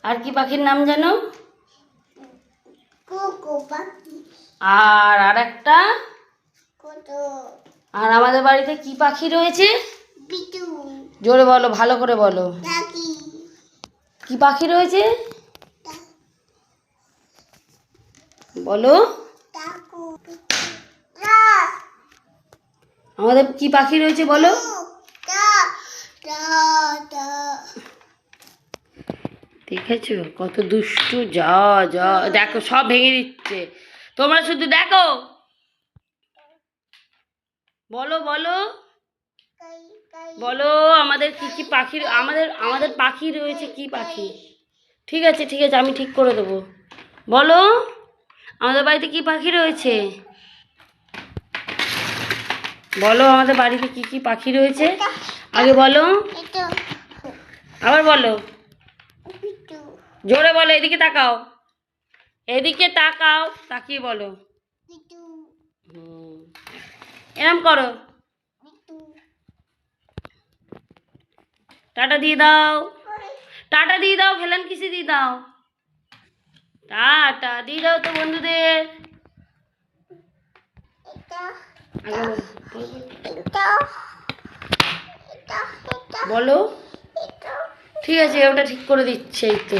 আর কি পাখির নাম জানো? আর একটা, আর আমাদের বাড়িতে কি পাখি রয়েছে? জোরে বলো, ভালো করে বলো। কি পাখি রয়েছে বলো? আমাদের কি পাখি রয়েছে বলো? দেখেছো কত দুষ্টু? যা যা দেখো, সব ভেঙে দিচ্ছে। তোমরা শুধু দেখো। বলো বলো বলো, আমাদের কি কি পাখি, আমাদের পাখি রয়েছে, কি পাখি? ঠিক আছে ঠিক আছে, আমি ঠিক করে দেবো। বলো, আমাদের বাড়িতে কি পাখি রয়েছে? বলো, আমাদের বাড়িতে কি কি পাখি রয়েছে আগে বলো, আবার বলো, জোরে বলো। এদিকে তাকাও, এদিকে তাকাও, তাকিয়ে বলো। এরম করো, টাটা দিয়ে দাও, টাটা দিয়ে দাও, ফেলান কিসে দিয়ে দাও, টাটা দিয়ে দাও তো বন্ধুদের। বলো, ঠিক আছে, ওটা ঠিক করে দিচ্ছে, এই তো।